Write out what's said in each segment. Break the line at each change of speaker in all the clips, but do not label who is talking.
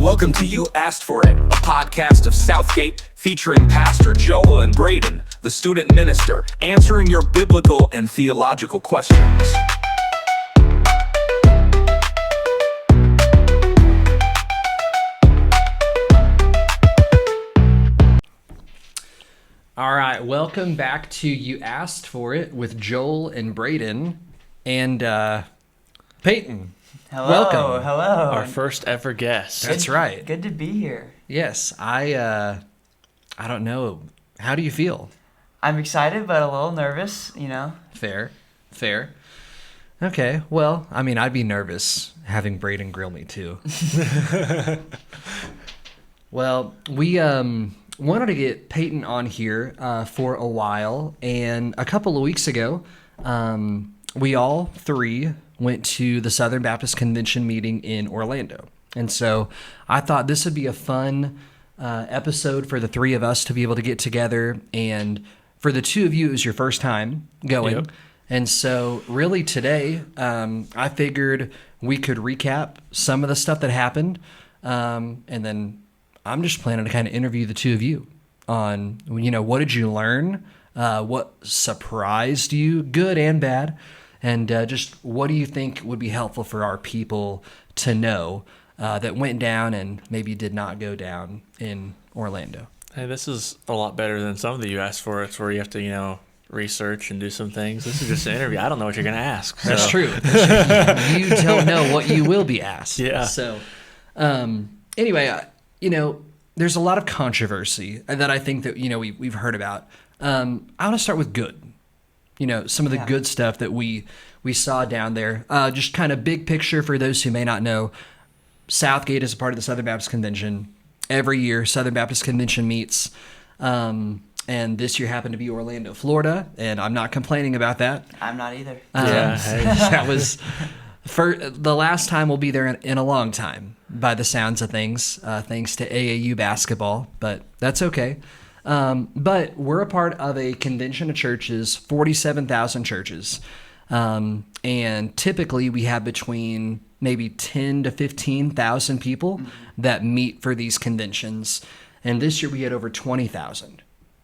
Welcome to You Asked For It, a podcast of Southgate featuring Pastor Joel and Braden, the student minister, answering your biblical and theological questions.
All right, welcome back to You Asked For It with Joel and Braden and Peyton.
Hello,
Welcome.
hello.
Our first ever guest.
That's right.
Good to be here.
Yes, I don't know. How do you feel?
I'm excited, but a little nervous, you know.
Fair. Okay, well, I mean, I'd be nervous having Braden grill me too. Well, we wanted to get Peyton on here for a while, and a couple of weeks ago, we all three went to the Southern Baptist Convention meeting in Orlando. And so I thought this would be a fun episode for the three of us to be able to get together. And for the two of you, it was your first time going.
Yep.
And so really today, I figured we could recap some of the stuff that happened. And then I'm just planning to kind of interview the two of you on, what did you learn? What surprised you, good and bad? And just what do you think would be helpful for our people to know that went down and maybe did not go down in Orlando?
Hey, this is a lot better than some of the You Asked For It, where you have to, research and do some things. This is just an interview. I don't know what you're going to ask. So.
That's true. You don't know what you will be asked.
Yeah.
So anyway, there's a lot of controversy that I think that, we've heard about. I want to start with good. Some of the good stuff that we saw down there. Just kind of big picture for those who may not know, Southgate is a part of the Southern Baptist Convention. Every year, Southern Baptist Convention meets, and this year happened to be Orlando, Florida, and I'm not complaining about that.
I'm not either.
That was for the last time we'll be there in a long time, by the sounds of things, thanks to AAU basketball, but that's okay. But we're a part of a convention of churches, 47,000 churches. And typically we have between maybe 10 to 15,000 people that meet for these conventions. And this year we had over 20,000.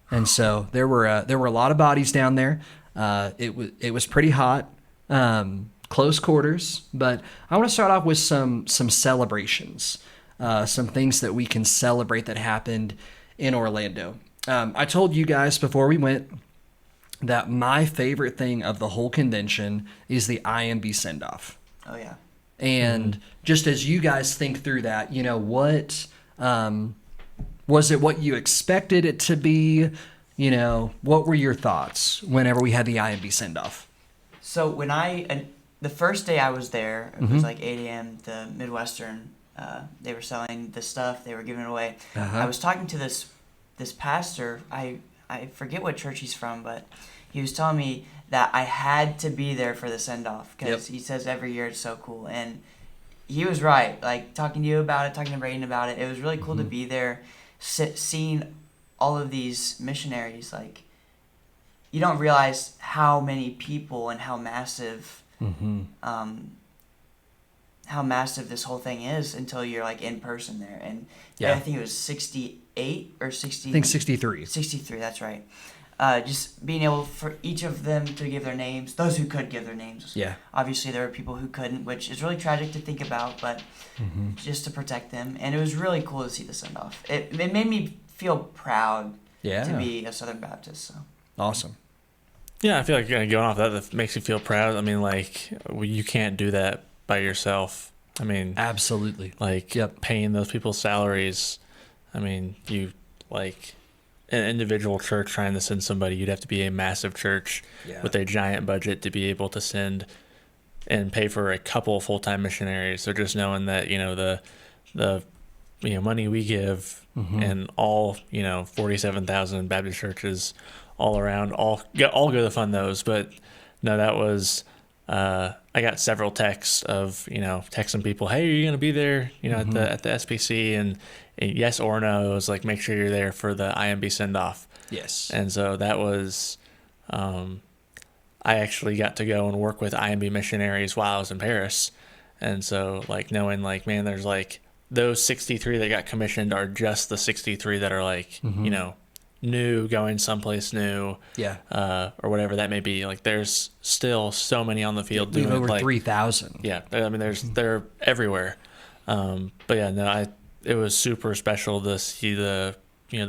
And so there were a lot of bodies down there. It was pretty hot, close quarters, but I want to start off with some celebrations, some things that we can celebrate that happened in Orlando. I told you guys before we went that my favorite thing of the whole convention is the IMB send-off.
Oh, yeah.
And just as you guys think through that, what was it what you expected it to be? What were your thoughts whenever we had the IMB send-off?
So the first day I was there, it was like 8 a.m., the Midwestern, they were selling the stuff, they were giving it away. I was talking to this pastor, I forget what church he's from, but he was telling me that I had to be there for the send-off because he says every year it's so cool. And he was right. Like, talking to you about it, talking to Braden about it, it was really cool to be there, seeing all of these missionaries. Like, you don't realize how many people and how massive this whole thing is until you're like in person there. And I think it was 68 or 60.
I think 63.
63, that's right. Just being able for each of them to give their names, those who could give their names.
Yeah.
Obviously, there were people who couldn't, which is really tragic to think about, but just to protect them. And it was really cool to see the send-off. It made me feel proud to be a Southern Baptist. So
Awesome.
Yeah, I feel like going off that makes you feel proud. I mean, you can't do that by yourself. I mean,
absolutely.
Paying those people's salaries. I mean, an individual church trying to send somebody, you'd have to be a massive church with a giant budget to be able to send and pay for a couple of full-time missionaries. So just knowing that, the money we give and all, 47,000 Baptist churches all around, all go to fund those. But no, that was, I got several texts of, texting people, hey, are you going to be there, at the SBC? And yes or no, it was like, make sure you're there for the IMB send-off.
Yes.
And so that was, I actually got to go and work with IMB missionaries while I was in Paris. And so, knowing, man, there's, those 63 that got commissioned are just the 63 that are like, new, going someplace new, or whatever that may be. Like, there's still so many on the field
We have
doing
over
like
3,000.
Yeah, I mean, they're everywhere. But yeah, no, it was super special to see the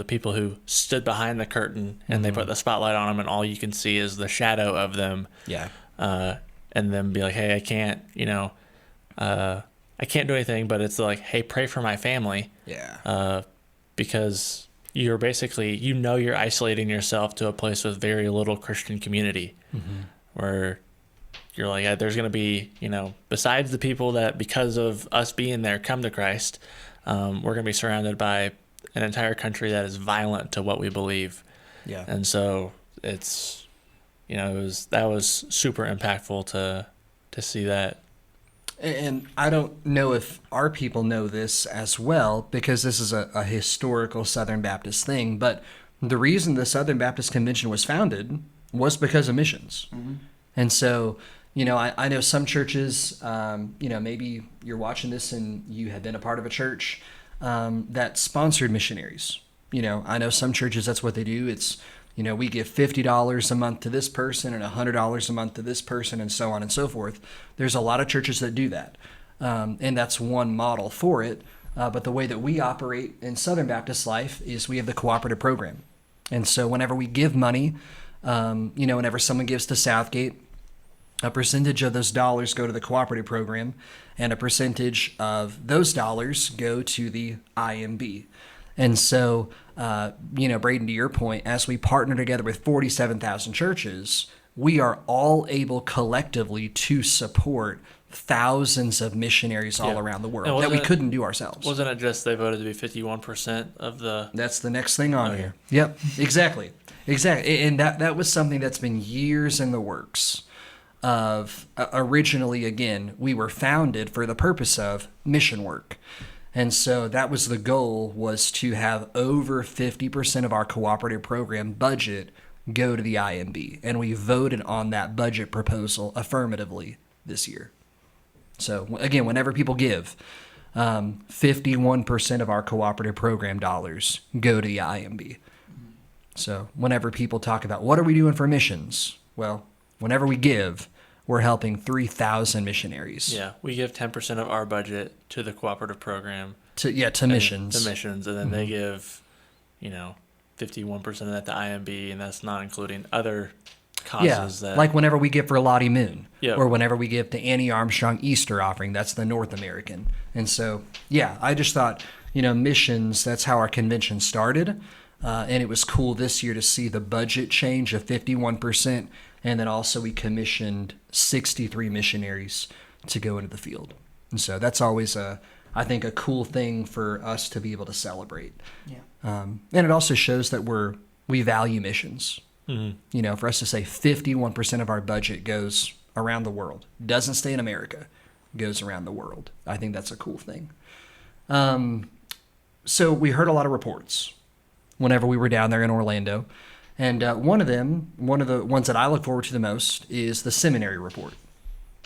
people who stood behind the curtain and they put the spotlight on them, and all you can see is the shadow of them.
Yeah.
And then be like, hey, I can't do anything, but it's like, hey, pray for my family.
Yeah.
Because you're basically, you're isolating yourself to a place with very little Christian community, where you're like, there's going to be, besides the people that because of us being there come to Christ, we're going to be surrounded by an entire country that is violent to what we believe.
Yeah.
And so it's, that was super impactful to see that.
And I don't know if our people know this as well, because this is a historical Southern Baptist thing, but the reason the Southern Baptist Convention was founded was because of missions. And so, I know some churches, maybe you're watching this and you have been a part of a church that sponsored missionaries. I know some churches, that's what they do. It's, we give $50 a month to this person and $100 a month to this person, and so on and so forth. There's a lot of churches that do that. And that's one model for it. But the way that we operate in Southern Baptist life is we have the cooperative program. And so whenever we give money, whenever someone gives to Southgate, a percentage of those dollars go to the cooperative program, and a percentage of those dollars go to the IMB. And so, Braden, to your point, as we partner together with 47,000 churches, we are all able collectively to support thousands of missionaries all around the world that we couldn't do ourselves.
Wasn't it just they voted to be 51% of the...
That's the next thing on here. Yep, exactly. And that was something that's been years in the works. Originally, again, we were founded for the purpose of mission work. And so that was the goal, was to have over 50% of our cooperative program budget go to the IMB. And we voted on that budget proposal affirmatively this year. So again, whenever people give, 51% of our cooperative program dollars go to the IMB. So whenever people talk about what are we doing for missions? Well, whenever we give, we're helping 3,000 missionaries.
Yeah, we give 10% of our budget to the cooperative program.
To missions.
To missions, and then they give, 51% of that to IMB, and that's not including other causes.
Like whenever we give for Lottie Moon,
Yep.
or whenever we give to Annie Armstrong Easter offering, that's the North American. And so, I just thought, missions, that's how our convention started. And it was cool this year to see the budget change of 51%. And then also we commissioned 63 missionaries to go into the field. And so that's always, I think, a cool thing for us to be able to celebrate.
Yeah.
And it also shows that we value missions.
Mm-hmm.
For us to say 51% of our budget goes around the world, doesn't stay in America, goes around the world. I think that's a cool thing. So we heard a lot of reports whenever we were down there in Orlando. And one of the ones that I look forward to the most is the seminary report.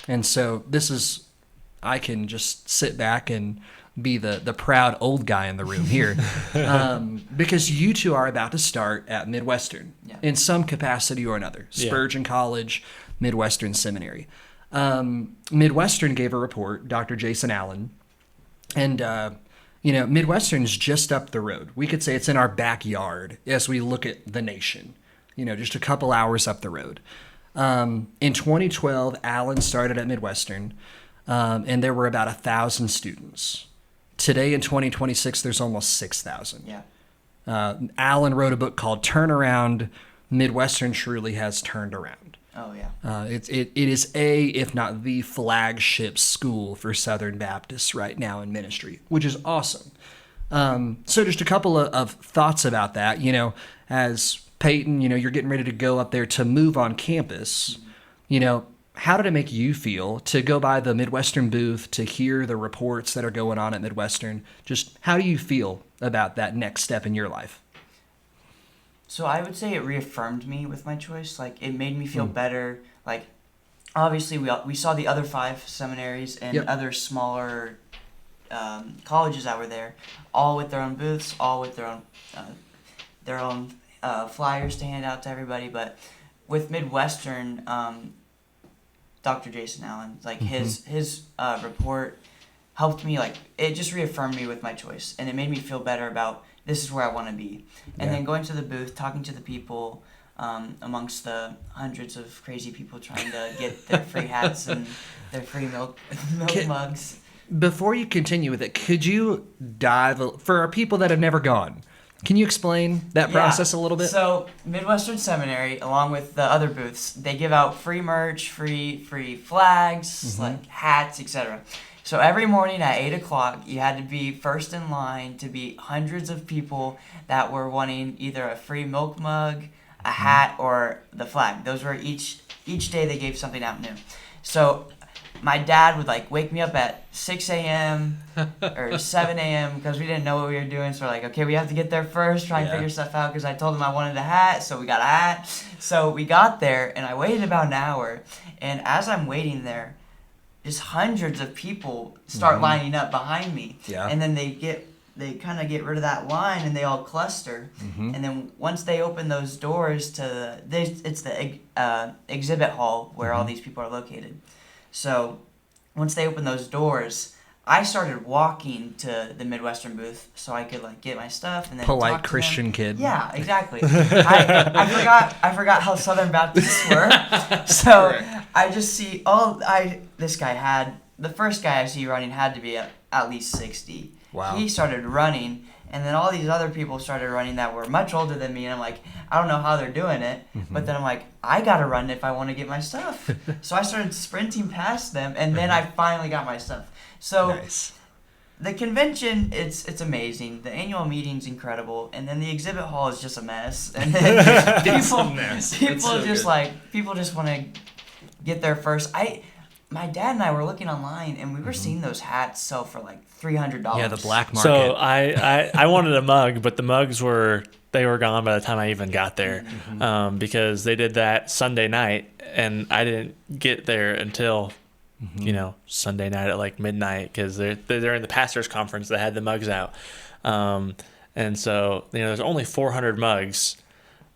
And so I can just sit back and be the proud old guy in the room here. Because you two are about to start at Midwestern in some capacity or another. Spurgeon College, Midwestern Seminary. Midwestern gave a report, Dr. Jason Allen, and Midwestern's just up the road. We could say it's in our backyard as we look at the nation, just a couple hours up the road. In 2012, Allen started at Midwestern, and there were about 1,000 students. Today in 2026, there's almost 6,000.
Yeah.
Allen wrote a book called Turnaround. Midwestern truly has turned around.
Oh, yeah.
It is if not the flagship school for Southern Baptists right now in ministry, which is awesome. So just a couple of thoughts about that. As Peyton, you're getting ready to go up there to move on campus. How did it make you feel to go by the Midwestern booth, to hear the reports that are going on at Midwestern? Just how do you feel about that next step in your life?
So I would say it reaffirmed me with my choice. Like, it made me feel better. Like, obviously we saw the other 5 seminaries and other smaller colleges that were there, all with their own booths, all with their own flyers to hand out to everybody. But with Midwestern, Dr. Jason Allen, like his report helped me. Like, it just reaffirmed me with my choice, and it made me feel better about this is where I want to be. And then going to the booth, talking to the people, amongst the hundreds of crazy people trying to get their free hats and their free milk mugs.
Before you continue with it, could you dive, for our people that have never gone, can you explain that process a little bit?
So Midwestern Seminary, along with the other booths, they give out free merch, free flags, like hats, etc. So every morning at 8 o'clock, you had to be first in line to beat hundreds of people that were wanting either a free milk mug, a hat, or the flag. Those were each day they gave something out new. So my dad would like wake me up at 6 a.m. or 7 a.m. because we didn't know what we were doing. So we're like, okay, we have to get there first, try and figure stuff out, because I told him I wanted a hat, so we got a hat. So we got there, and I waited about an hour. And as I'm waiting there, just hundreds of people start lining up behind me. Yeah. And then they kind of get rid of that line, and they all cluster. And then once they open those doors to it's the exhibit hall where all these people are located. So once they open those doors, I started walking to the Midwestern booth so I could like get my stuff and then
polite
talk to
Christian
them.
kid.
Yeah, exactly. I forgot how Southern Baptists were. So I just see this guy had the first guy I see running had to be at least 60.
Wow.
He started running, and then all these other people started running that were much older than me, and I'm like, I don't know how they're doing it, but then I'm like, I gotta run if I want to get my stuff. So I started sprinting past them, and then I finally got my stuff. So
nice.
The convention, it's amazing. The annual meeting's incredible, and then the exhibit hall is just a mess. And then people just want to get there first. My dad and I were looking online, and we were seeing those hats sell for like $300.
Yeah, the black market.
So I wanted a mug, but the mugs were gone by the time I even got there, because they did that Sunday night, and I didn't get there until Sunday night at like midnight, because they're in the pastors' conference that had the mugs out, and so there's only 400 mugs.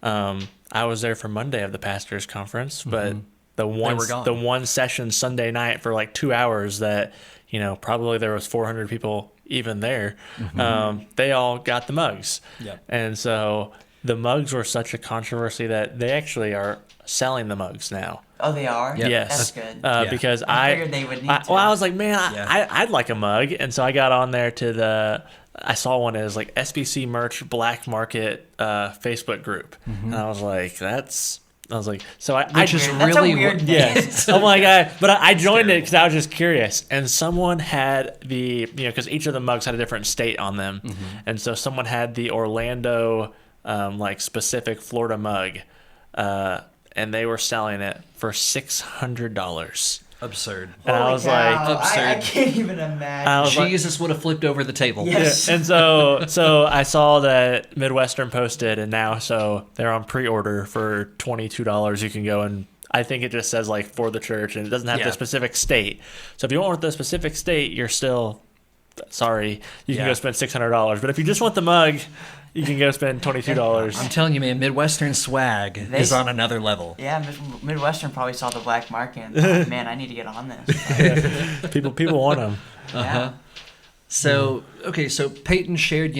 I was there for Monday of the pastors' conference, but the one session Sunday night for like 2 hours that probably there was 400 people even there. They all got the mugs.
Yep.
And so the mugs were such a controversy that they actually are selling the mugs now.
Oh, they are?
Yep.
Yes.
That's good.
Because
I figured they would need to.
Well, I was like, man, I'd like a mug. And so I got on there to I saw one as like SBC merch black market Facebook group. And I was like, so
Which is really
weird.
Yes. Oh my God. But I joined it because I was just curious. And someone had because each of the mugs had a different state on them. And so someone had the Orlando, like specific Florida mug. And they were selling it for $600.
Absurd.
And I was like,
absurd.
I can't even imagine.
Jesus would have flipped over the table.
Yes.
And so I saw that Midwestern posted, and now so they're on pre-order for $22. You can go, and I think it just says like for the church, and it doesn't have the specific state. So if you want the specific state, you're still sorry. You can go spend $600. But if you just want the mug, you can go spend $22.
I'm telling you, man, Midwestern swag is on another level.
Yeah, Midwestern probably saw the black market and thought, man, I need to get on this.
People want them.
Yeah.
So, okay, so Peyton shared,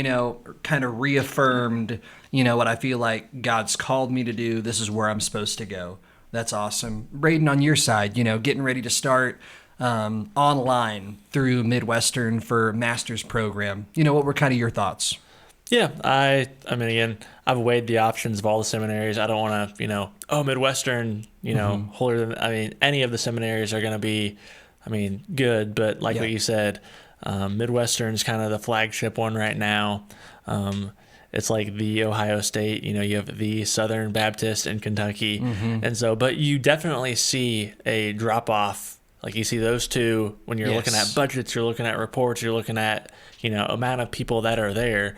kind of reaffirmed, what I feel like God's called me to do. This is where I'm supposed to go. That's awesome. Braden, on your side, getting ready to start online through Midwestern for master's program. What were kind of your thoughts?
Yeah, I mean, again, I've weighed the options of all the seminaries. I don't want to, Midwestern, holier than, any of the seminaries are going to be, good. But like what you said, Midwestern's kind of the flagship one right now. It's like the Ohio State, you have the Southern Baptist in Kentucky. And so, but you definitely see a drop off. Like you see those two when you're looking at budgets, you're looking at reports, you're looking at, amount of people that are there.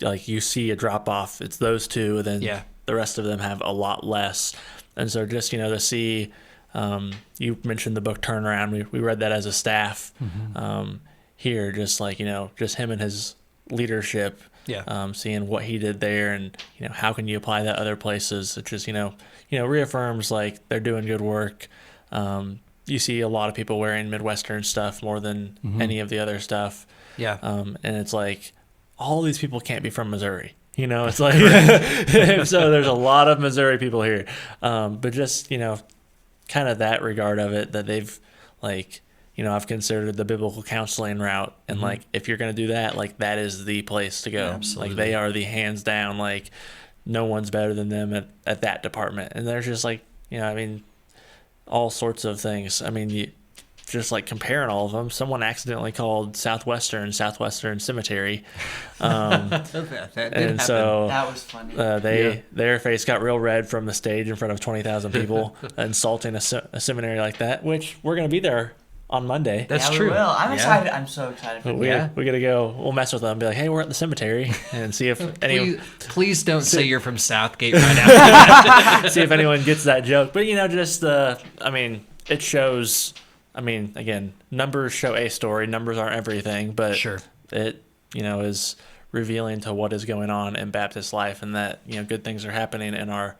Like you see a drop off. It's those two, and then the rest of them have a lot less. And so just, to see, you mentioned the book Turnaround. We read that as a staff. here, just like, just him and his leadership, seeing what he did there, and how can you apply that other places. It just reaffirms like they're doing good work. You see a lot of people wearing Midwestern stuff more than any of the other stuff.
Yeah.
And it's like all these people can't be from Missouri. It's like so there's a lot of Missouri people here. But just kind of that regard of it, that they've like. I've considered the biblical counseling route, and like if you're going to do that, like that is the place to go.
Absolutely.
Like they are the hands down, like no one's better than them at that department. And there's just like, all sorts of things. I mean, you just like comparing all of them. Someone accidentally called Southwestern Cemetery. And so
that was funny.
Their face got real red from the stage in front of 20,000 people, insulting a seminary like that, which we're going to be there on Monday.
That's
yeah,
true.
We will. I'm excited. I'm so excited for
we gotta go. We'll mess with them and be like, hey, we're at the cemetery, and see if
please don't say you're from Southgate right now.
see if anyone gets that joke. But it shows. Again, numbers show a story. Numbers aren't everything, but
sure,
it is revealing to what is going on in Baptist life, and that good things are happening in our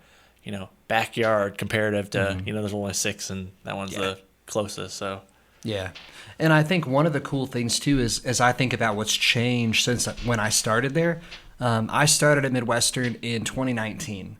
backyard comparative to there's only 6, and that one's the closest. So.
Yeah. And I think one of the cool things, too, is as I think about what's changed since when I started there, I started at Midwestern in 2019.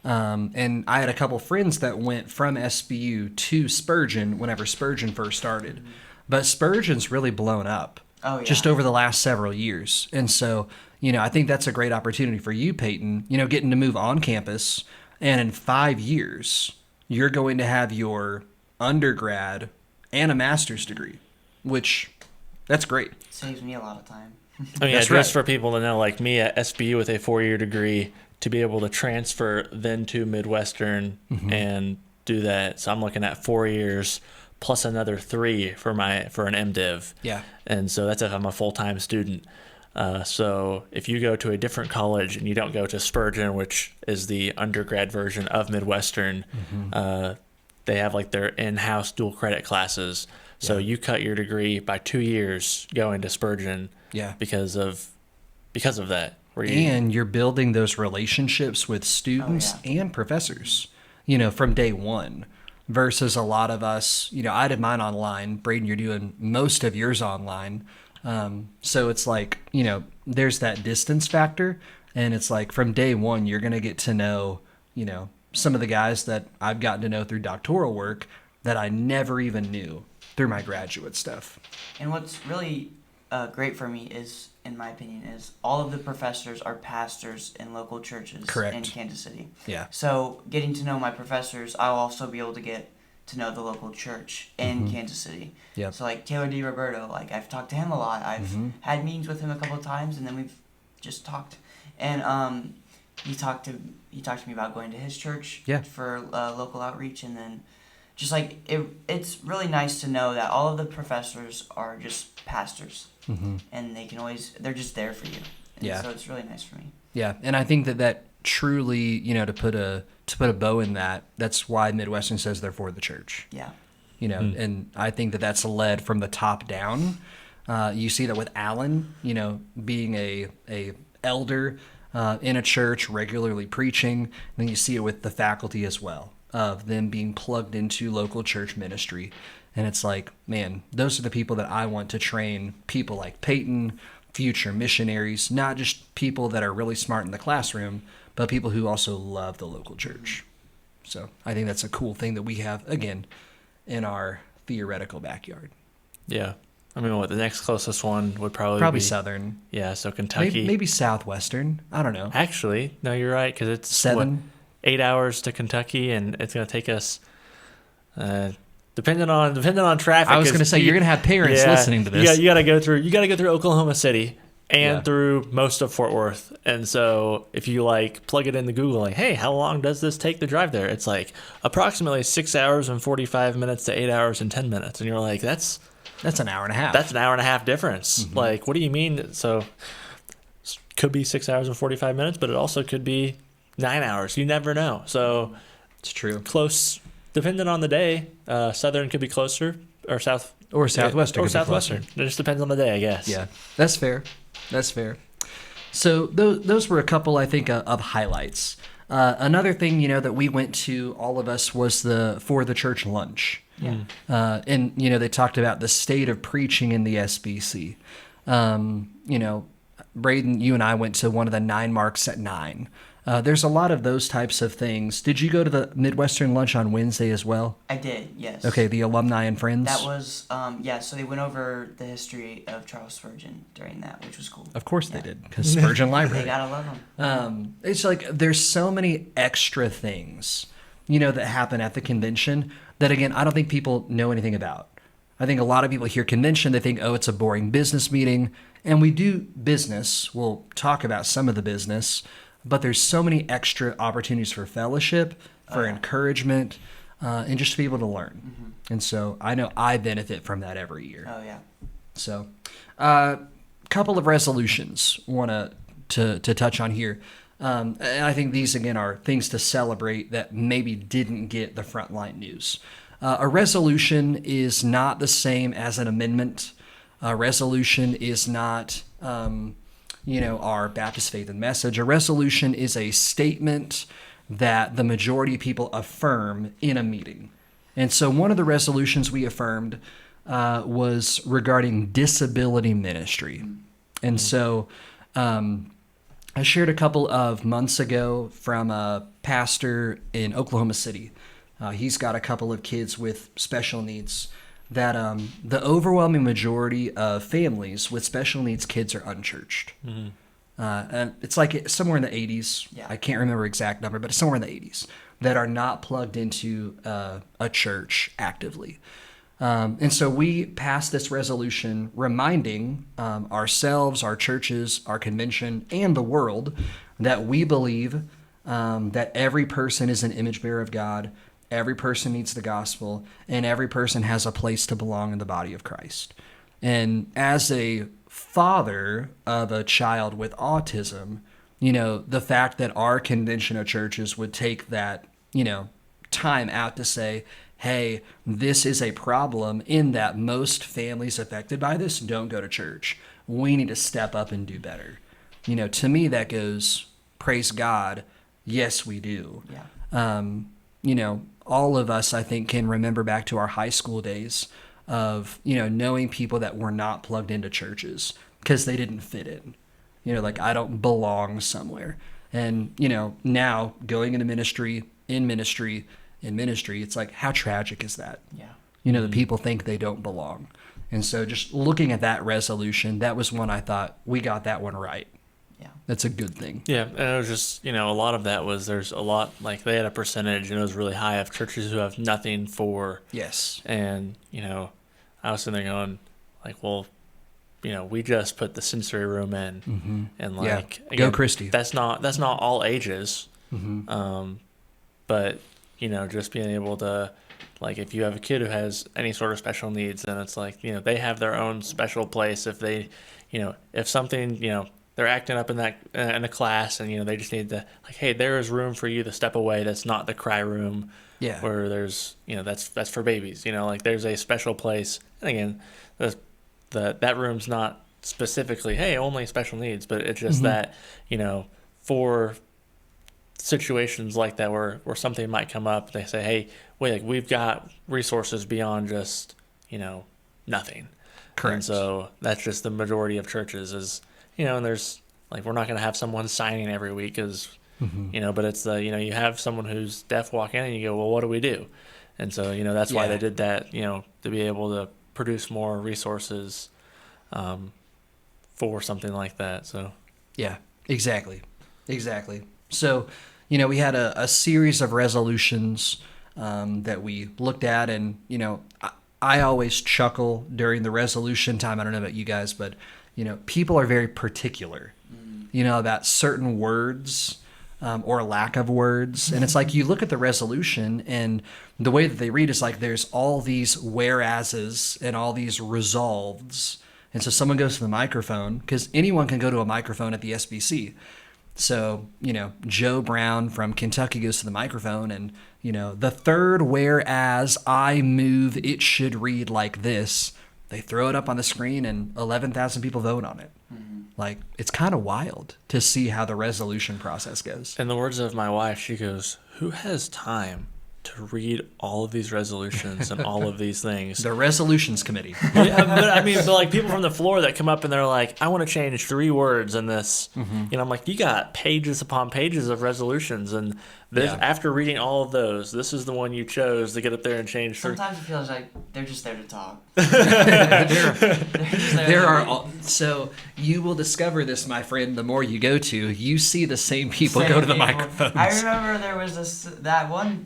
And I had a couple friends that went from SBU to Spurgeon whenever Spurgeon first started. But Spurgeon's really blown up just over the last several years. And so, I think that's a great opportunity for you, Peyton, getting to move on campus. And in 5 years, you're going to have your undergrad and a master's degree, which that's great.
Saves me a lot of time.
Just for people to know, like me at SBU with a 4-year degree, to be able to transfer then to Midwestern and do that. So I'm looking at 4 years plus another 3 for an MDiv.
Yeah.
And so that's if I'm a full-time student. So if you go to a different college and you don't go to Spurgeon, which is the undergrad version of Midwestern, they have like their in-house dual credit classes. So you cut your degree by 2 years going to Spurgeon because of that.
And you're building those relationships with students and professors, from day one, versus a lot of us, I did mine online. Braden, you're doing most of yours online. So it's like, there's that distance factor, and it's like from day one, you're going to get to know, some of the guys that I've gotten to know through doctoral work that I never even knew through my graduate stuff.
And what's really great for me is, in my opinion, is all of the professors are pastors in local churches in Kansas City.
Yeah.
So getting to know my professors, I'll also be able to get to know the local church in Kansas City.
Yep.
So like Taylor D. Roberto, like I've talked to him a lot. I've had meetings with him a couple of times, and then we've just talked. And he talked to me about going to his church for local outreach, and then just like it's really nice to know that all of the professors are just pastors, and they're just there for you. And so it's really nice for me.
Yeah, and I think that truly, to put a bow in that, that's why Midwestern says they're for the church.
Yeah.
And I think that's led from the top down. You see that with Alan, being a elder in a church, regularly preaching. And then you see it with the faculty as well, of them being plugged into local church ministry. And it's like, man, those are the people that I want to train people like Peyton, future missionaries, not just people that are really smart in the classroom, but people who also love the local church. So I think that's a cool thing that we have, again, in our theoretical backyard.
Yeah. I mean, the next closest one would probably be
Southern.
Yeah, so Kentucky.
Maybe Southwestern. I don't know.
Actually, no, you're right, because it's 8 hours to Kentucky, and it's going to take us, depending on traffic.
I was going to say you're going to have parents listening to this.
You got to go through Oklahoma City and through most of Fort Worth, and so if you plug it into Google, hey, how long does this take to drive there? It's approximately 6 hours and 45 minutes to 8 hours and 10 minutes, and you're like, that's
an hour and a half.
That's an hour and a half difference. What do you mean? So could be 6 hours and 45 minutes, but it also could be 9 hours. You never know. So
it's true.
Close, depending on the day. Southern could be closer. or South
Or Southwestern.
or
could be closer.
Southwestern. It just depends on the day, I guess.
Yeah, that's fair. That's fair. So those were a couple, I think, of highlights. Another thing, that we went to, all of us, was the For the Church lunch.
Yeah.
And, they talked about the state of preaching in the SBC. Braden, you and I went to one of the 9 marks at 9. There's a lot of those types of things. Did you go to the Midwestern lunch on Wednesday as well?
I did, yes.
Okay, the alumni and friends?
That was, so they went over the history of Charles Spurgeon during that, which was cool.
Of course they did, because Spurgeon
They
Library.
gotta love them.
It's like there's so many extra things, that happen at the convention that, again, I don't think people know anything about. I think a lot of people hear convention, they think, oh, it's a boring business meeting. And we do business. We'll talk about some of the business, but there's so many extra opportunities for fellowship, for encouragement, and just to be able to learn. Mm-hmm. And so I know I benefit from that every year.
Oh, yeah.
So, couple of resolutions want to touch on here. And I think these, again, are things to celebrate that maybe didn't get the frontline news. A resolution is not the same as an amendment. A resolution is not, our Baptist faith and message. A resolution is a statement that the majority of people affirm in a meeting. And so one of the resolutions we affirmed was regarding disability ministry. And so I shared a couple of months ago from a pastor in Oklahoma City. He's got a couple of kids with special needs that the overwhelming majority of families with special needs kids are unchurched. Mm-hmm. And it's like somewhere in the 80s. Yeah. I can't remember exact number, but it's somewhere in the 80s that are not plugged into a church actively. And so we passed this resolution reminding ourselves, our churches, our convention, and the world that we believe that every person is an image bearer of God, every person needs the gospel, and every person has a place to belong in the body of Christ. And as a father of a child with autism, the fact that our convention of churches would take that, time out to say, hey, this is a problem in that most families affected by this don't go to church. We need to step up and do better. To me, that goes, praise God. Yes, we do. Yeah. All of us, I think, can remember back to our high school days of, knowing people that were not plugged into churches because they didn't fit in. I don't belong somewhere. And, now going into ministry, in ministry, it's like, how tragic is that? Yeah. The people think they don't belong. And so just looking at that resolution, that was one I thought we got that one right. Yeah. That's a good thing.
Yeah. And it was just, a lot of that was there's a lot, like they had a percentage and it was really high of churches who have nothing for.
Yes.
And, I was sitting there going like, well, we just put the sensory room in,
mm-hmm.
and
again, go Christy.
That's not all ages.
Mm-hmm.
But just being able to, like, if you have a kid who has any sort of special needs, then it's like, they have their own special place. If they, if something, they're acting up in a class, and they just need to, like, hey, there is room for you to step away. That's not the cry room.
Yeah.
Where there's, that's for babies. Like there's a special place. And again, that room's not specifically, hey, only special needs, but it's just
mm-hmm.
that, for situations like that where something might come up, they say, hey, wait, like we've got resources beyond just, nothing.
Correct.
And so that's just the majority of churches is, and there's like, we're not going to have someone signing every week because,
mm-hmm.
But it's the, you have someone who's deaf walk in and you go, well, what do we do? And so, that's why they did that, to be able to produce more resources for something like that. So,
yeah, exactly. So, we had a series of resolutions that we looked at, and, I always chuckle during the resolution time. I don't know about you guys, but, people are very particular, about certain words or lack of words. And it's like you look at the resolution, and the way that they read is like there's all these whereases and all these resolves. And so someone goes to the microphone, because anyone can go to a microphone at the SBC. So, Joe Brown from Kentucky goes to the microphone and, the third whereas I move, it should read like this. They throw it up on the screen and 11,000 people vote on it. Like, it's kind of wild to see how the resolution process goes.
In the words of my wife, she goes, "Who has time to read all of these resolutions and all of these things?"
The resolutions committee.
Yeah, but like people from the floor that come up and they're like, "I want to change 3 words in this." I'm like, you got pages upon pages of resolutions, and this, after reading all of those, this is the one you chose to get up there and change.
Sometimes it feels like they're just there to talk.
So you will discover this, my friend, the more you go to. You see the same people go to the microphones.
I remember there was that one,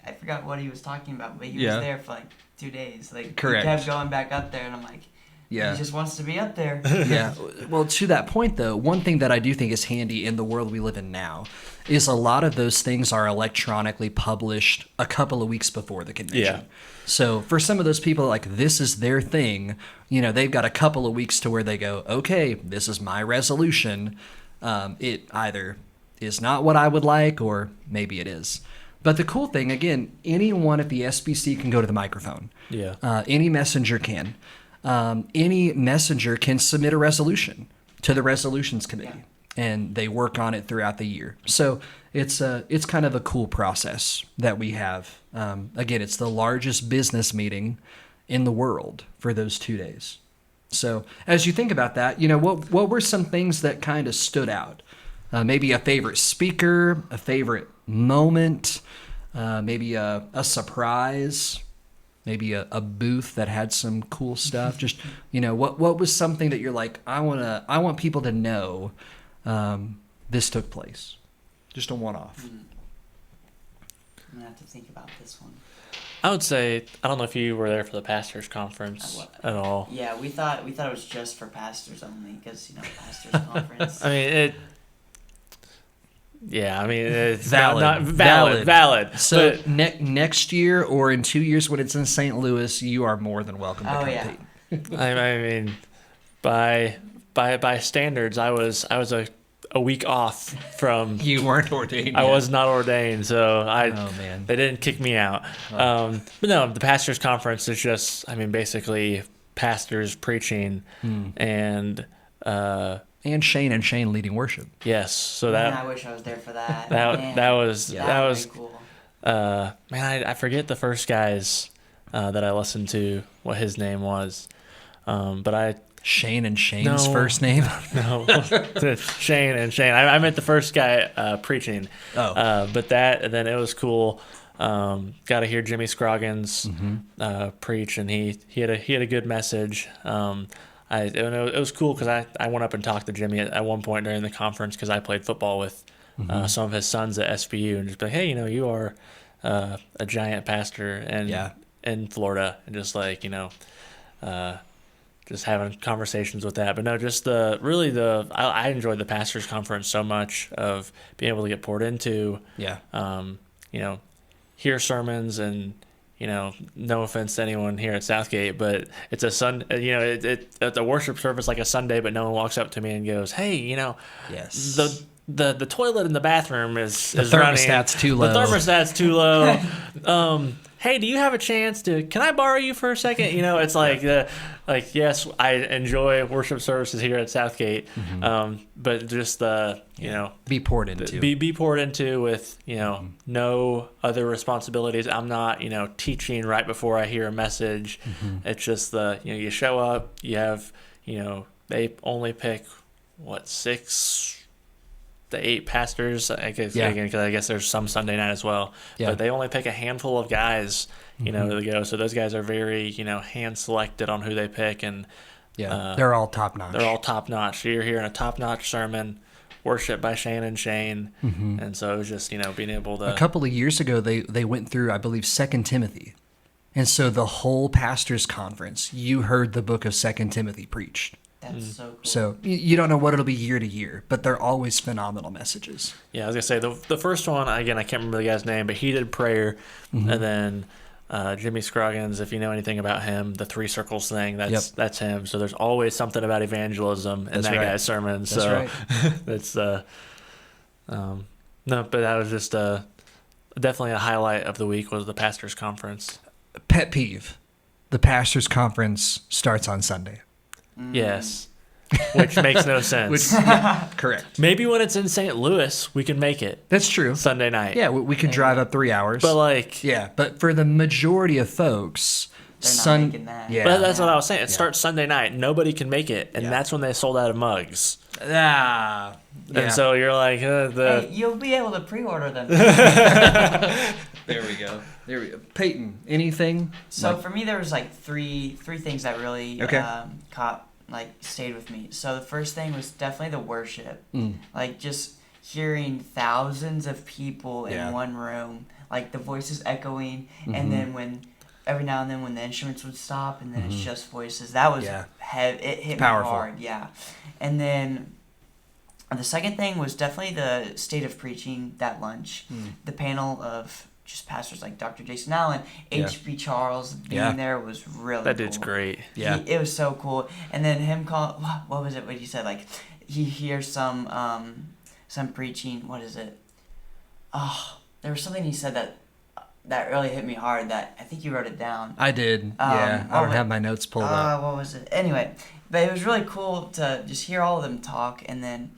I forgot what he was talking about, but he was there for like 2 days. Like,
correct.
He kept going back up there, and I'm like, he just wants to be up there.
Yeah. Well, to that point, though, one thing that I do think is handy in the world we live in now is a lot of those things are electronically published a couple of weeks before the convention.
Yeah.
So for some of those people, like, this is their thing, they've got a couple of weeks to where they go, okay, this is my resolution. It either is not what I would like, or maybe it is. But the cool thing, again, anyone at the SBC can go to the microphone.
Yeah.
Any messenger can. Any messenger can submit a resolution to the resolutions committee, and they work on it throughout the year. So it's kind of a cool process that we have. Again, it's the largest business meeting in the world for those 2 days. So as you think about that, what were some things that kind of stood out? Maybe a favorite speaker, a favorite moment, maybe a surprise. Maybe a booth that had some cool stuff. Just, what was something that you're like, I want people to know this took place. Just a one-off.
I'm gonna have to think about this one.
I would say, I don't know if you were there for the pastors' conference at all.
Yeah, we thought it was just for pastors only, because pastors' conference.
I mean, it's
Valid.
valid.
So next year or in 2 years when it's in St. Louis, you are more than welcome to compete.
I mean, by standards, I was a week off from.
You weren't ordained.
I was not ordained, so they didn't kick me out.
Oh.
But no, the pastors' conference is just, basically pastors preaching and.
And Shane leading worship.
Yes, so
Man, I wish I was there for that.
That was
cool.
I forget the first guy's that I listened to, what his name was, but
Shane and Shane's first name.
No, Shane and Shane. I meant the first guy preaching.
Oh,
but then it was cool. Got to hear Jimmy Scroggins preach, and he had a good message. It was cool because I went up and talked to Jimmy at one point during the conference, because I played football with some of his sons at SBU, and just be like, hey, you are a giant pastor in Florida, and just like, just having conversations with that. But no, just I enjoyed the pastors' conference so much, of being able to get poured into, hear sermons, and no offense to anyone here at Southgate, but it's a the worship service like a Sunday, but no one walks up to me and goes, hey,
yes,
the toilet in the bathroom is
the thermostat's too low.
The thermostat's too low. Hey, do you have a chance can I borrow you for a second? It's like, yes, I enjoy worship services here at Southgate, but just be poured into. Be poured into with, no other responsibilities. I'm not, teaching right before I hear a message. It's just you show up, you have, they only pick, 6 to 8 pastors, I guess, again, because I guess there's some Sunday night as well. Yeah. But they only pick a handful of guys, to go. So those guys are very, hand selected on who they pick, and
they're all top notch.
They're all top notch. So you're hearing a top notch sermon, worship by Shane and Shane, and so it was just being able to.
A couple of years ago, they went through, I believe, 2 Timothy, and so the whole pastors' conference, you heard the book of 2 Timothy preached.
That's so cool.
So you don't know what it'll be year to year, but they're always phenomenal messages.
Yeah, I was going to say, the first one, again, I can't remember the guy's name, but he did prayer. And then Jimmy Scroggins, if you know anything about him, the 3 circles thing, that's him. So there's always something about evangelism in guy's sermon.
That's right.
It's No, but that was just definitely a highlight of the week was the pastors' conference.
Pet peeve: the pastors' conference starts on Sunday.
Yes, which makes no sense.
Correct.
Maybe when it's in St. Louis, we can make it
That's true.
Sunday night.
Yeah, we could drive up 3 hours.
But like,
yeah, but for the majority of folks,
They're not making that.
Yeah,
but that's what I was saying. It starts Sunday night. Nobody can make it, and
Yeah.
that's when they sold out of mugs.
yeah.
And so you're like,
Hey, you'll be able to pre-order them.
There we go. Peyton, anything?
So for me, there was like three things that really
Okay.
stayed with me. So the first thing was definitely the worship,
Mm.
like just hearing thousands of people
Yeah.
in one room, like the voices echoing,
Mhm.
and then when every now and then when the instruments would stop and then it's just voices, that was
Yeah.
it hit
Powerful.
me hard, yeah. And then the second thing was definitely the state of preaching, that lunch, the panel of just pastors like Dr. Jason Allen,
Yeah.
H.B. Charles being
Yeah.
there was really
that
cool.
dude's great.
Yeah.
It was so cool. And then him call, what was it? What he said? Like he hears some preaching. What is it? Oh, there was something he said that really hit me hard. That I think you wrote it down.
I did. Yeah, I don't have my notes pulled up.
What was it? Anyway, but it was really cool to just hear all of them talk. And then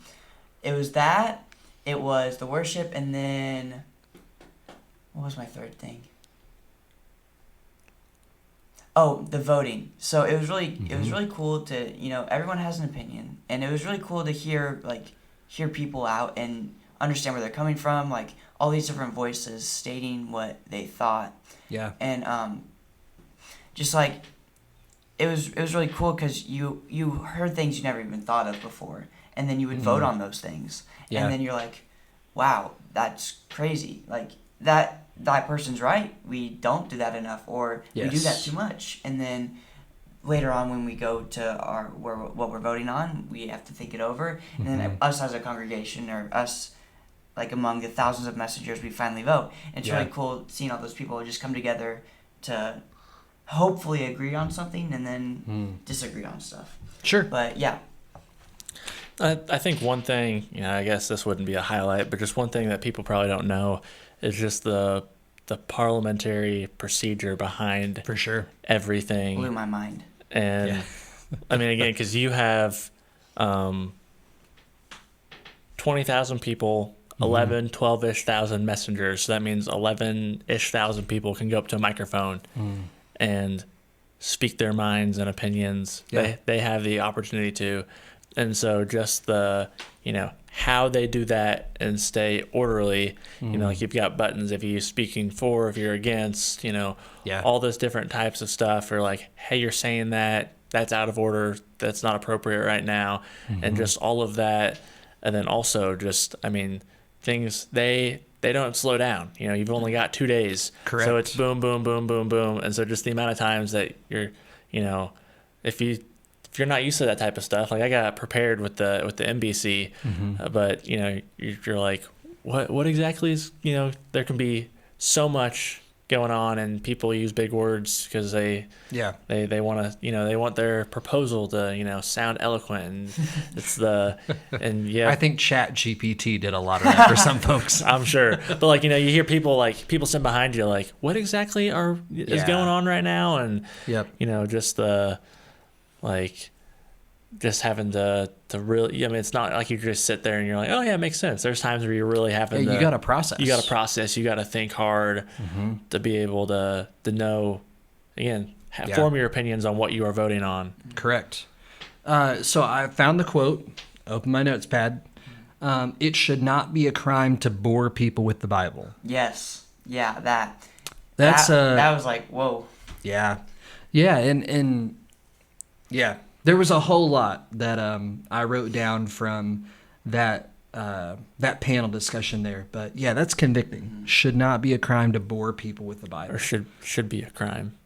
it was that. It was the worship, and then what was my third thing? Oh, the voting. So it was really cool to, everyone has an opinion, and it was really cool to hear people out and understand where they're coming from, like all these different voices stating what they thought.
Yeah.
And just like it was really cool because you heard things you never even thought of before, and then you would vote on those things.
Yeah.
And then you're like, wow, that's crazy. Like that person's right. We don't do that enough, or we do that
Yes.
too much. And then later on, when we go to what we're voting on, we have to think it over. And then us as a congregation, or us like among the thousands of messengers, we finally vote. And it's really cool seeing all those people just come together to hopefully agree on something and then disagree on stuff.
Sure.
But yeah.
I think one thing, I guess this wouldn't be a highlight, but just one thing that people probably don't know is just the parliamentary procedure behind
For sure.
everything.
Blew my mind.
And I mean, again, because you have 20,000 people, 11, 12-ish thousand messengers. So that means 11-ish thousand people can go up to a microphone and speak their minds and opinions.
Yeah.
They have the opportunity to. And so just the, how they do that and stay orderly, like you've got buttons if you're speaking for, if you're against, all those different types of stuff, or like, hey, you're saying that's out of order, that's not appropriate right now, and just all of that. And then also just, things, they don't slow down. You've only got 2 days.
Correct.
So it's boom, boom, boom, boom, boom. And so just the amount of times that you're, if you're not used to that type of stuff, like I got prepared with the NBC, but you're like, what exactly is, there can be so much going on, and people use big words because they want to, they want their proposal to, sound eloquent, and
I think Chat GPT did a lot of that for some folks.
I'm sure, but you hear people sit behind you like, what exactly is going on right now, and just the just having to really, it's not like you just sit there and you're like, oh yeah, it makes sense. There's times where you're really having to,
you got to process.
You got to process. You got to think hard to be able to know, again, form your opinions on what you are voting on.
Correct. So I found the quote. Open my notes pad. It should not be a crime to bore people with the Bible.
Yes. Yeah, that.
That's
that was like, whoa.
Yeah. Yeah, and yeah. There was a whole lot that I wrote down from that panel discussion there, but yeah, that's convicting. Should not be a crime to bore people with the Bible.
Or should be a crime.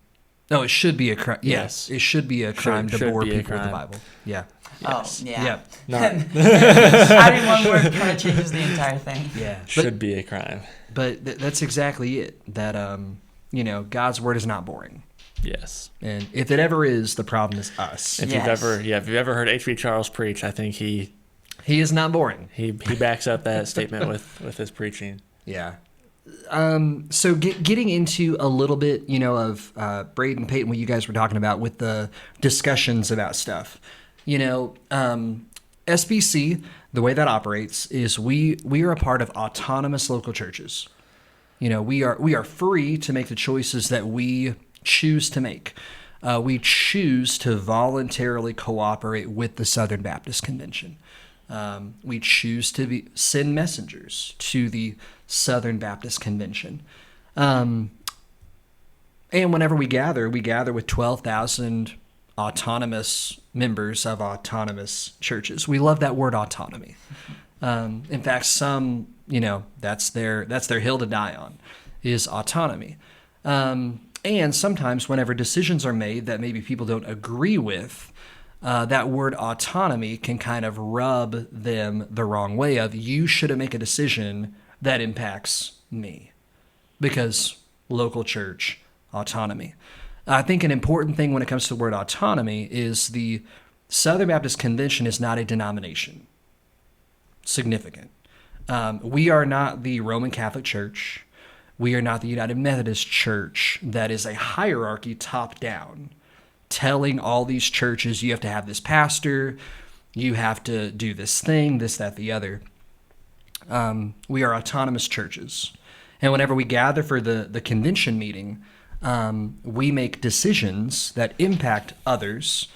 No, it should be a crime.
Yes.
It should be a crime to
should
bore
be a
people with the
crime.
Bible. Yeah.
Yes. Oh, yeah.
Yeah.
Adding one word kind of changes the entire thing.
Yeah.
Should be a crime.
But that's exactly it. That God's word is not boring.
Yes.
And if it ever is, the problem is us.
If you've ever heard H.B. Charles preach, I think he
He is not boring.
He backs up that statement with his preaching.
Yeah. So getting into a little bit, of Braden and Peyton, what you guys were talking about with the discussions about stuff. SBC, the way that operates is we are a part of autonomous local churches. We are free to make the choices that we choose to make. We choose to voluntarily cooperate with the Southern Baptist Convention. We choose to send messengers to the Southern Baptist Convention. And whenever we gather with 12,000 autonomous members of autonomous churches. We love that word autonomy. In fact, some, that's their hill to die on, is autonomy. And sometimes whenever decisions are made that maybe people don't agree with, that word autonomy can kind of rub them the wrong way of, you shouldn't make a decision that impacts me because local church autonomy. I think an important thing when it comes to the word autonomy is the Southern Baptist Convention is not a denomination. Significant. We are not the Roman Catholic Church. We are not the United Methodist Church that is a hierarchy top down, telling all these churches, you have to have this pastor, you have to do this thing, this, that, the other. We are autonomous churches. And whenever we gather for the convention meeting, we make decisions that impact others.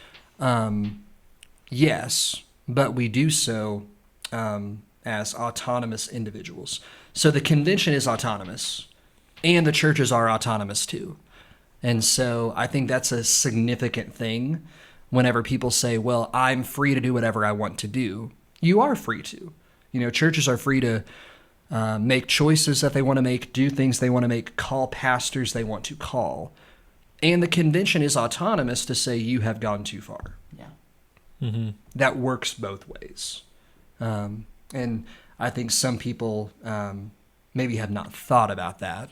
Yes, but we do so as autonomous individuals. So the convention is autonomous, and the churches are autonomous too. And so I think that's a significant thing whenever people say, well, I'm free to do whatever I want to do. You are free to. Churches are free to make choices that they want to make, do things they want to make, call pastors they want to call. And the convention is autonomous to say you have gone too far.
Yeah.
Mm-hmm.
That works both ways. And I think some people maybe have not thought about that,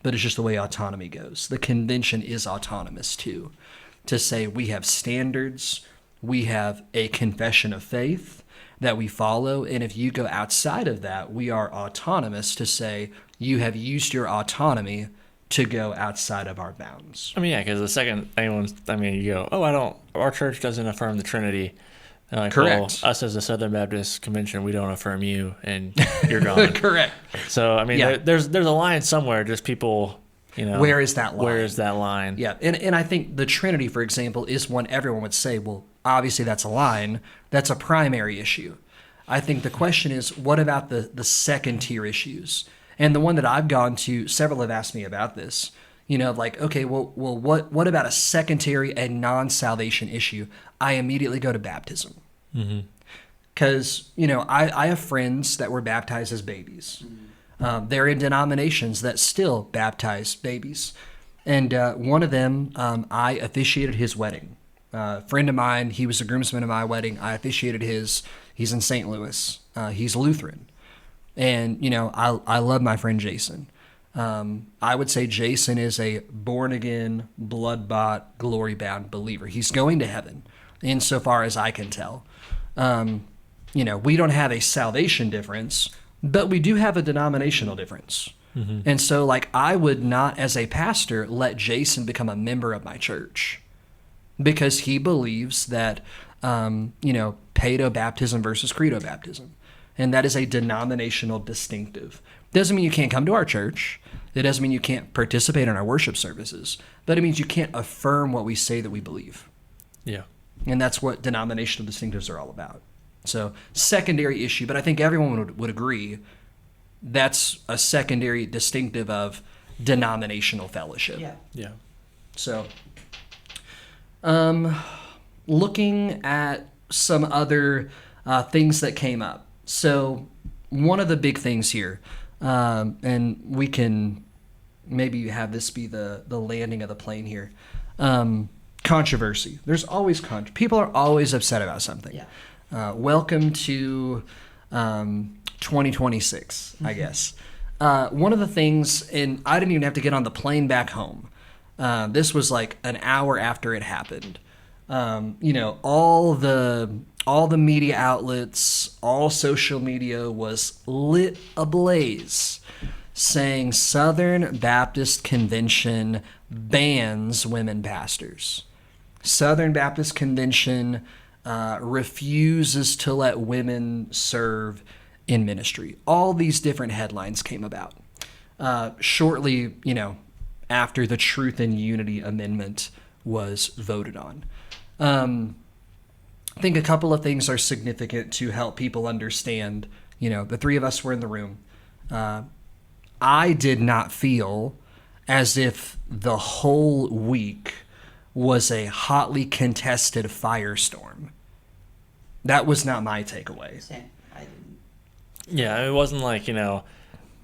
but it's just the way autonomy goes. The convention is autonomous too, to say we have standards, we have a confession of faith that we follow, and if you go outside of that, we are autonomous to say you have used your autonomy to go outside of our bounds.
I mean, yeah, because the second you go, our church doesn't affirm the Trinity. They're like,
Correct.
Well, us as the Southern Baptist Convention, we don't affirm you, and you're gone.
Correct.
So,
Yeah.
there's a line somewhere, just people,
Where is that line?
Where is that line?
Yeah, and I think the Trinity, for example, is one everyone would say, well, obviously that's a line. That's a primary issue. I think the question is, what about the second tier issues? And the one that I've gone to, several have asked me about this, okay, well, what about a secondary and non-salvation issue? I immediately go to baptism. Because, I have friends that were baptized as babies. They're in denominations that still baptize babies. And one of them, I officiated his wedding. A friend of mine, he was a groomsman of my wedding. I officiated his. He's in St. Louis. He's Lutheran. And, I love my friend Jason. I would say Jason is a born-again, blood-bought, glory-bound believer. He's going to heaven, insofar as I can tell. We don't have a salvation difference, but we do have a denominational difference. Mm-hmm. And so, I would not, as a pastor, let Jason become a member of my church because he believes that, pedo baptism versus credo baptism. And that is a denominational distinctive. Doesn't mean you can't come to our church. It doesn't mean you can't participate in our worship services. But it means you can't affirm what we say that we believe.
Yeah.
And that's what denominational distinctives are all about. So, secondary issue, but I think everyone would agree that's a secondary distinctive of denominational fellowship.
Yeah.
Yeah.
So, looking at some other things that came up. So, one of the big things here, and we can maybe have this be the landing of the plane here, controversy. There's always people are always upset about something.
Yeah.
Welcome to 2026, I guess. One of the things, and I didn't even have to get on the plane back home. This was like an hour after it happened. All all the media outlets, all social media was lit ablaze saying Southern Baptist Convention bans women pastors. Southern Baptist Convention refuses to let women serve in ministry. All these different headlines came about. Shortly, after the Truth and Unity Amendment was voted on. I think a couple of things are significant to help people understand. The three of us were in the room. I did not feel as if the whole week was a hotly contested firestorm. That was not my takeaway.
Same. I didn't.
Yeah, it wasn't like, it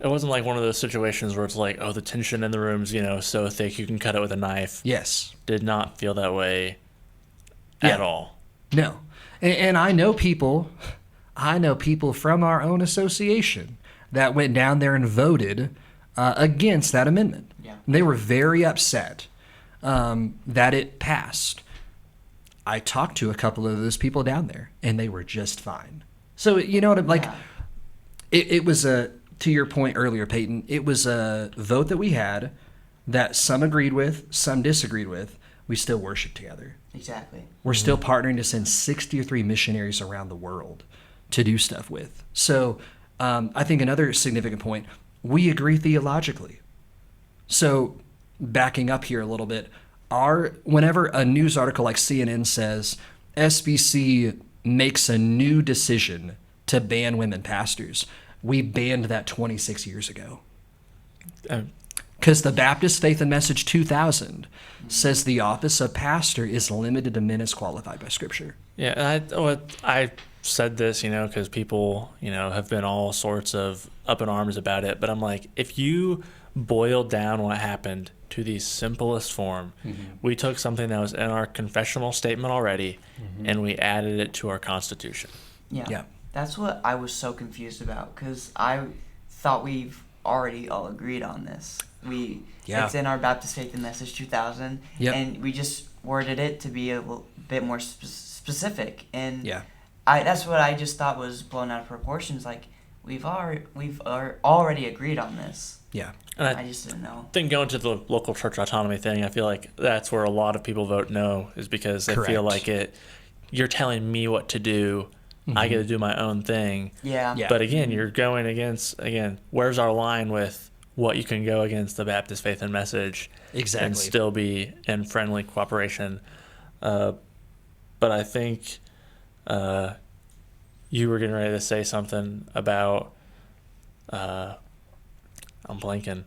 wasn't like one of those situations where it's like, oh, the tension in the room's, so thick you can cut it with a knife.
Yes.
Did not feel that way at all.
No. And I know people from our own association that went down there and voted against that amendment.
Yeah.
They were very upset that it passed. I talked to a couple of those people down there, and they were just fine. So, you know what I'm like?
Yeah.
It was to your point earlier, Peyton, it was a vote that we had that some agreed with, some disagreed with. We still worship together.
Exactly.
We're still partnering to send 63 missionaries around the world to do stuff with. So I think another significant point, we agree theologically. So backing up here a little bit, whenever a news article like CNN says SBC makes a new decision to ban women pastors, we banned that 26 years ago. Because the Baptist Faith and Message 2000 says the office of pastor is limited to men as qualified by Scripture.
Yeah, and I said this, because people, have been all sorts of up in arms about it. But I'm like, if you boil down what happened to the simplest form, we took something that was in our confessional statement already, and we added it to our Constitution.
Yeah. That's what I was so confused about, because I thought we've already all agreed on this. It's in our Baptist Faith and Message 2000, and we just worded it to be a little bit more specific. And that's what I just thought was blown out of proportions. Like we've already agreed on this.
Yeah,
and I just didn't know.
I think going to the local church autonomy thing, I feel like that's where a lot of people vote no, is because they feel like you're telling me what to do. I get to do my own thing.
Yeah.
But again, you're going against, where's our line with what you can go against the Baptist Faith and Message and still be in friendly cooperation? But I think you were getting ready to say something about, I'm blanking.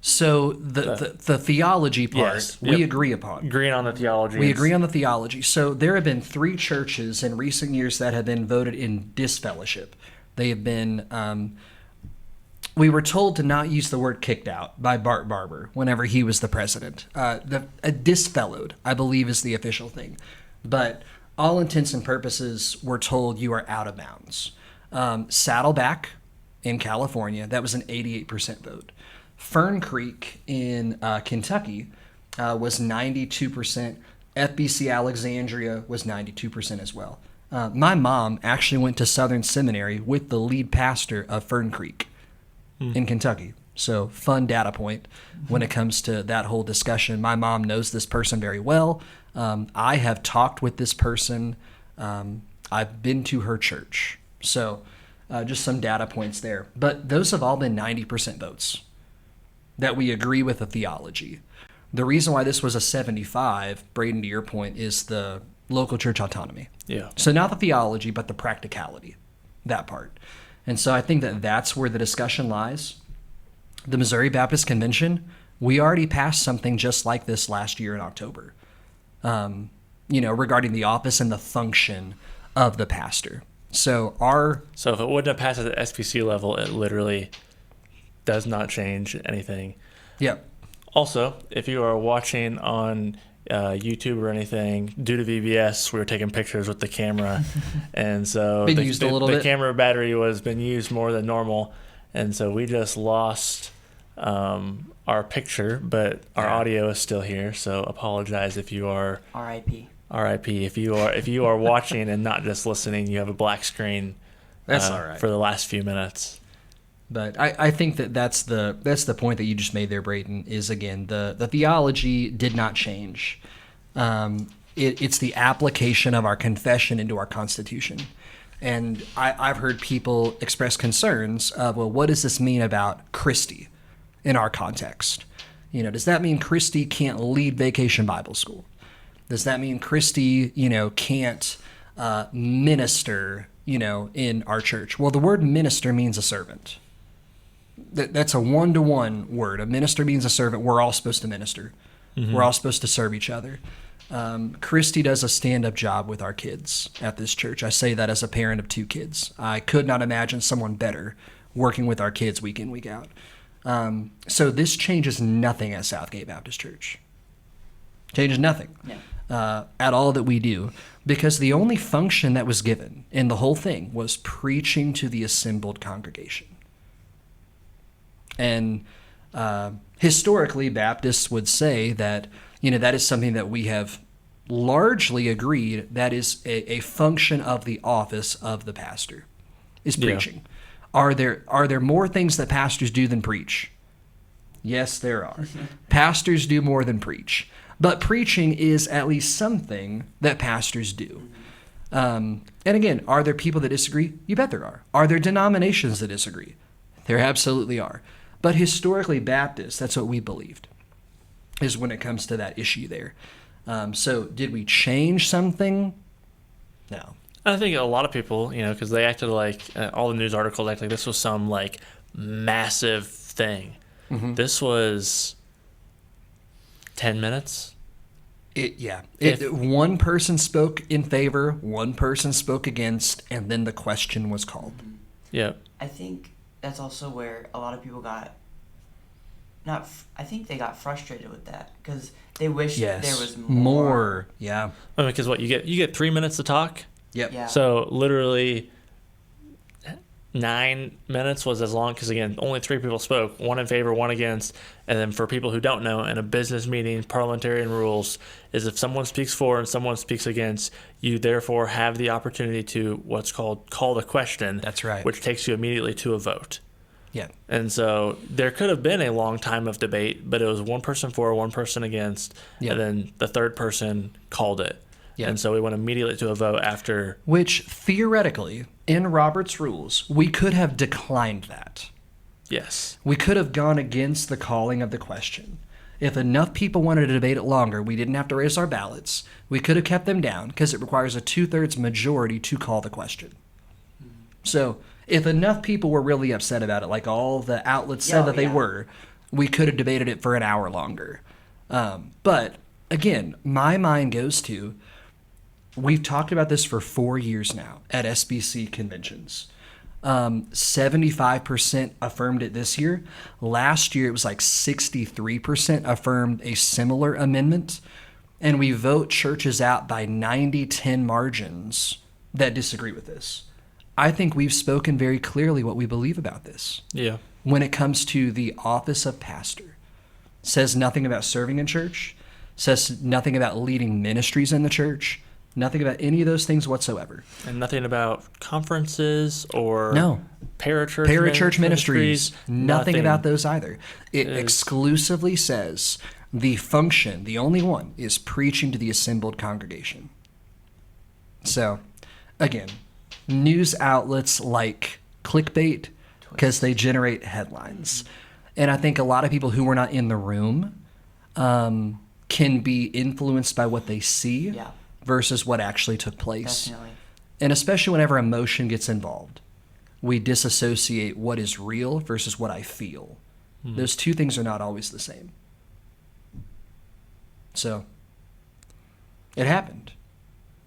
So the theology part, we agree upon.
Agreeing on the theology.
We agree on the theology. So there have been 3 churches in recent years that have been voted in disfellowship. They have been, we were told to not use the word kicked out by Bart Barber whenever he was the president. Disfellowed, I believe, is the official thing. But all intents and purposes, we're told you are out of bounds. Saddleback in California, that was an 88% vote. Fern Creek in Kentucky was 92%. FBC Alexandria was 92% as well. My mom actually went to Southern Seminary with the lead pastor of Fern Creek in Kentucky. So fun data point when it comes to that whole discussion. My mom knows this person very well. I have talked with this person. I've been to her church. So just some data points there. But those have all been 90% votes that we agree with the theology. The reason why this was a 75, Braden, to your point, is the local church autonomy.
Yeah.
So not the theology, but the practicality, that part. And so I think that that's where the discussion lies. The Missouri Baptist Convention, we already passed something just like this last year in October, regarding the office and the function of the pastor. So
if it wouldn't have passed at the SPC level, it literally does not change anything.
Yep.
Also, if you are watching on YouTube or anything, due to VBS, we were taking pictures with the camera, and so the camera battery was been used more than normal, and so we just lost our picture, but our audio is still here. So apologize if you are
R.I.P.
R.I.P. If you are watching and not just listening, you have a black screen.
That's all right.
For the last few minutes.
But I think that's the point that you just made there, Braden, is again the theology did not change. It's the application of our confession into our Constitution. And I've heard people express concerns of, well, what does this mean about Christy in our context? Does that mean Christy can't lead Vacation Bible School? Does that mean Christy, can't minister, in our church? Well, the word minister means a servant. That's a one-to-one word. A minister means a servant. We're all supposed to minister. Mm-hmm. We're all supposed to serve each other. Christy does a stand-up job with our kids at this church. I say that as a parent of 2 kids. I could not imagine someone better working with our kids week in, week out. So this changes nothing at Southgate Baptist Church. Changes nothing at all that we do, because the only function that was given in the whole thing was preaching to the assembled congregation. And historically, Baptists would say that, that is something that we have largely agreed that is a function of the office of the pastor, is preaching. Yeah. Are there more things that pastors do than preach? Yes, there are. Pastors do more than preach. But preaching is at least something that pastors do. And again, are there people that disagree? You bet there are. Are there denominations that disagree? There absolutely are. But historically, Baptists, that's what we believed, is when it comes to that issue there. So did we change something? No.
I think a lot of people, because they acted like, all the news articles act like this was some, massive thing. Mm-hmm. This was 10 minutes. One person spoke in favor, one person spoke against, and then the question was called. Yeah.
I think that's also where a lot of people got I think they got frustrated with that because they wish there was more.
Yeah.
Because what you get 3 minutes to talk.
Yep.
Yeah.
So literally 9 minutes was as long, because again, only 3 people spoke, 1 in favor, 1 against. And then for people who don't know, in a business meeting, parliamentarian rules is if someone speaks for and someone speaks against, you therefore have the opportunity to what's called call the question.
That's right.
Which takes you immediately to a vote.
Yeah.
And so there could have been a long time of debate, but it was 1 person for, 1 person against, and then the third person called it. Yeah. And so we went immediately to a vote after.
Which theoretically, in Robert's rules, we could have declined that.
Yes.
We could have gone against the calling of the question. If enough people wanted to debate it longer, we didn't have to raise our ballots. We could have kept them down because it requires a 2/3 majority to call the question. So if enough people were really upset about it, like all the outlets said they were, we could have debated it for an hour longer. But again, my mind goes to, we've talked about this for 4 years now at SBC conventions. 75% affirmed it this year. Last year, it was like 63% affirmed a similar amendment. And we vote churches out by 90-10 margins that disagree with this. I think we've spoken very clearly what we believe about this.
Yeah.
When it comes to the office of pastor. Says nothing about serving in church. Says nothing about leading ministries in the church. Nothing about any of those things whatsoever.
And nothing about conferences or
parachurch ministries. Nothing about those either. It exclusively says the function, the only one, is preaching to the assembled congregation. So, again, news outlets like clickbait because they generate headlines. And I think a lot of people who were not in the room can be influenced by what they see. Yeah. Versus what actually took place.
Definitely.
And especially whenever emotion gets involved, we disassociate what is real versus what I feel. Those two things are not always the same. So, it happened.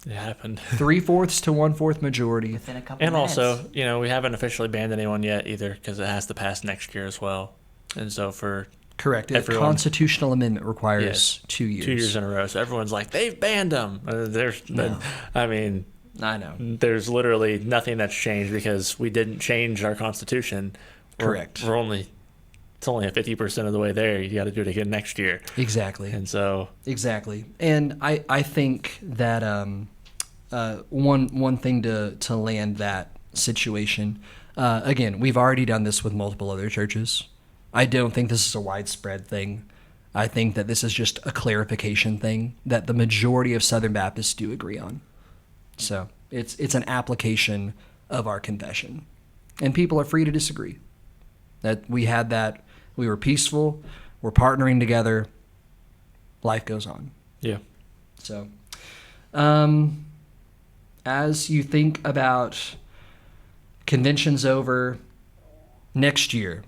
It happened.
3/4 to 1/4 majority.
Within a couple
and
minutes.
Also, we haven't officially banned anyone yet either, because it has to pass next year as well. And so for
Correct. A constitutional amendment requires 2 years.
2 years in a row. So everyone's like, they've banned them.
I know.
There's literally nothing that's changed because we didn't change our constitution.
Correct.
We're only it's only a 50% of the way there. You got to do it again next year.
Exactly.
And so
Exactly. And I think that one thing to land that situation, again, we've already done this with multiple other churches. I don't think this is a widespread thing. I think that this is just a clarification thing that the majority of Southern Baptists do agree on. So it's an application of our confession. And people are free to disagree. That we were peaceful, we're partnering together, life goes on.
yeah.
So, as you think about conventions over next year,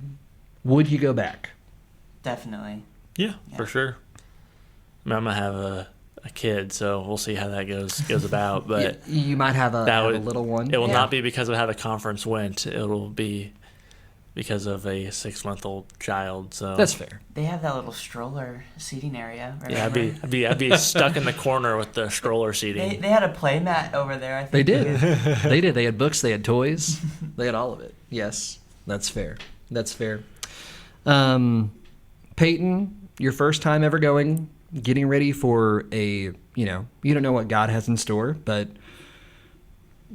would you go back?
Definitely.
Yeah,
Yeah.
for sure. I mean, I'm gonna have a kid, so we'll see how that goes about. But
You might have a little one.
it will
Yeah.
not be because of how the conference went. It will be because of a 6-month-old child. So
That's fair.
They have that little stroller seating area.
yeah,
Remember?
I'd be stuck in the corner with the stroller seating.
They had a play mat over there. I think
They did. They did. They had books. They had toys. They had all of it. Yes, that's fair. That's fair. Peyton, your first time ever going, getting ready for you don't know what God has in store, but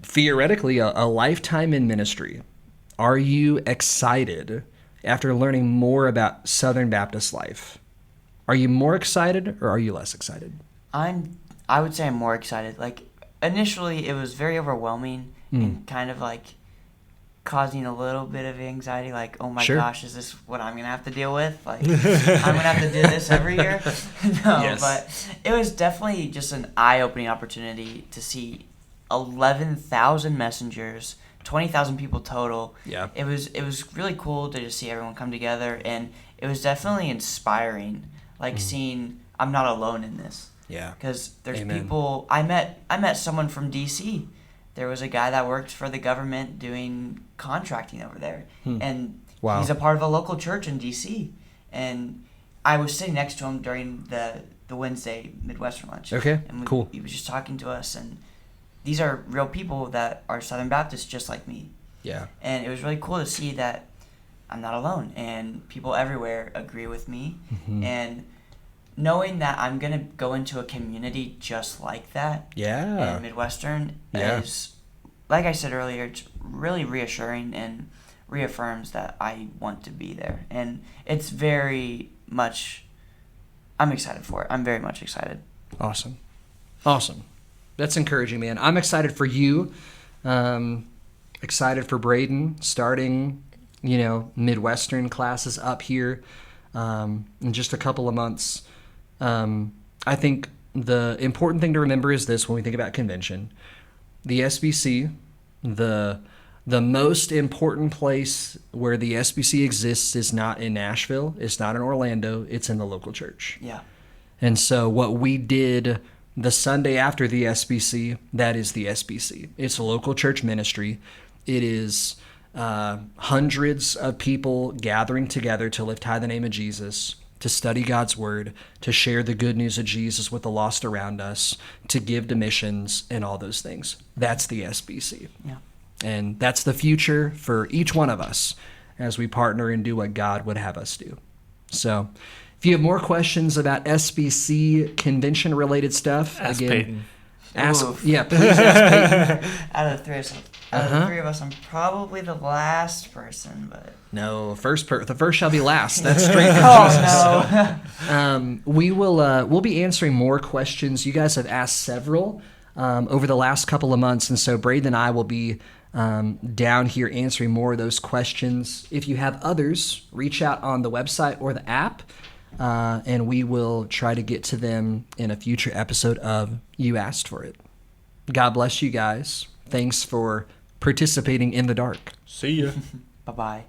theoretically a lifetime in ministry. Are you excited after learning more about Southern Baptist life? Are you more excited or are you less excited?
I would say I'm more excited. Like initially, it was very overwhelming and kind of like causing a little bit of anxiety. Like, oh my
Sure.
gosh, is this what I'm gonna have to deal with? Like, I'm gonna have to do this every year. No,
Yes.
but it was definitely just an eye-opening opportunity to see 11,000 messengers, 20,000 people total.
Yeah.
It was really cool to just see everyone come together, and it was definitely inspiring. Like seeing I'm not alone in this.
Yeah.
Because there's
Amen.
people. I met someone from D.C. There was a guy that worked for the government doing contracting over there, and
Wow.
he's a part of a local church in D.C. And I was sitting next to him during the Wednesday Midwestern lunch.
Okay,
And
cool.
He was just talking to us, and these are real people that are Southern Baptists just like me.
Yeah.
And it was really cool to see that I'm not alone, and people everywhere agree with me. And knowing that I'm going to go into a community just like that
Yeah.
in Midwestern
Yeah.
is, like I said earlier, it's really reassuring and reaffirms that I want to be there. And it's very much, I'm excited for it. I'm very much excited.
Awesome. Awesome. That's encouraging, man. I'm excited for you. Excited for Braden starting, Midwestern classes up here in just a couple of months. I think the important thing to remember is this when we think about convention. The SBC, the most important place where the SBC exists is not in Nashville. It's not in Orlando. It's in the local church.
Yeah.
And so what we did the Sunday after the SBC, that is the SBC. It's a local church ministry. It is hundreds of people gathering together to lift high the name of Jesus, to study God's word, to share the good news of Jesus with the lost around us, to give to missions and all those things. That's the SBC.
Yeah.
And that's the future for each one of us as we partner and do what God would have us do. So if you have more questions about SBC convention related stuff,
Ask
again,
Peyton.
Oof.
please ask Peyton.
Out of the three of us, I'm probably the last person, but
No, the first shall be last. That's straight from Jesus.
no.
We'll be answering more questions. You guys have asked several over the last couple of months, and so Braden and I will be down here answering more of those questions. If you have others, reach out on the website or the app, and we will try to get to them in a future episode of You Asked for It. God bless you guys. Thanks for participating in the dark.
See ya.
Bye-bye.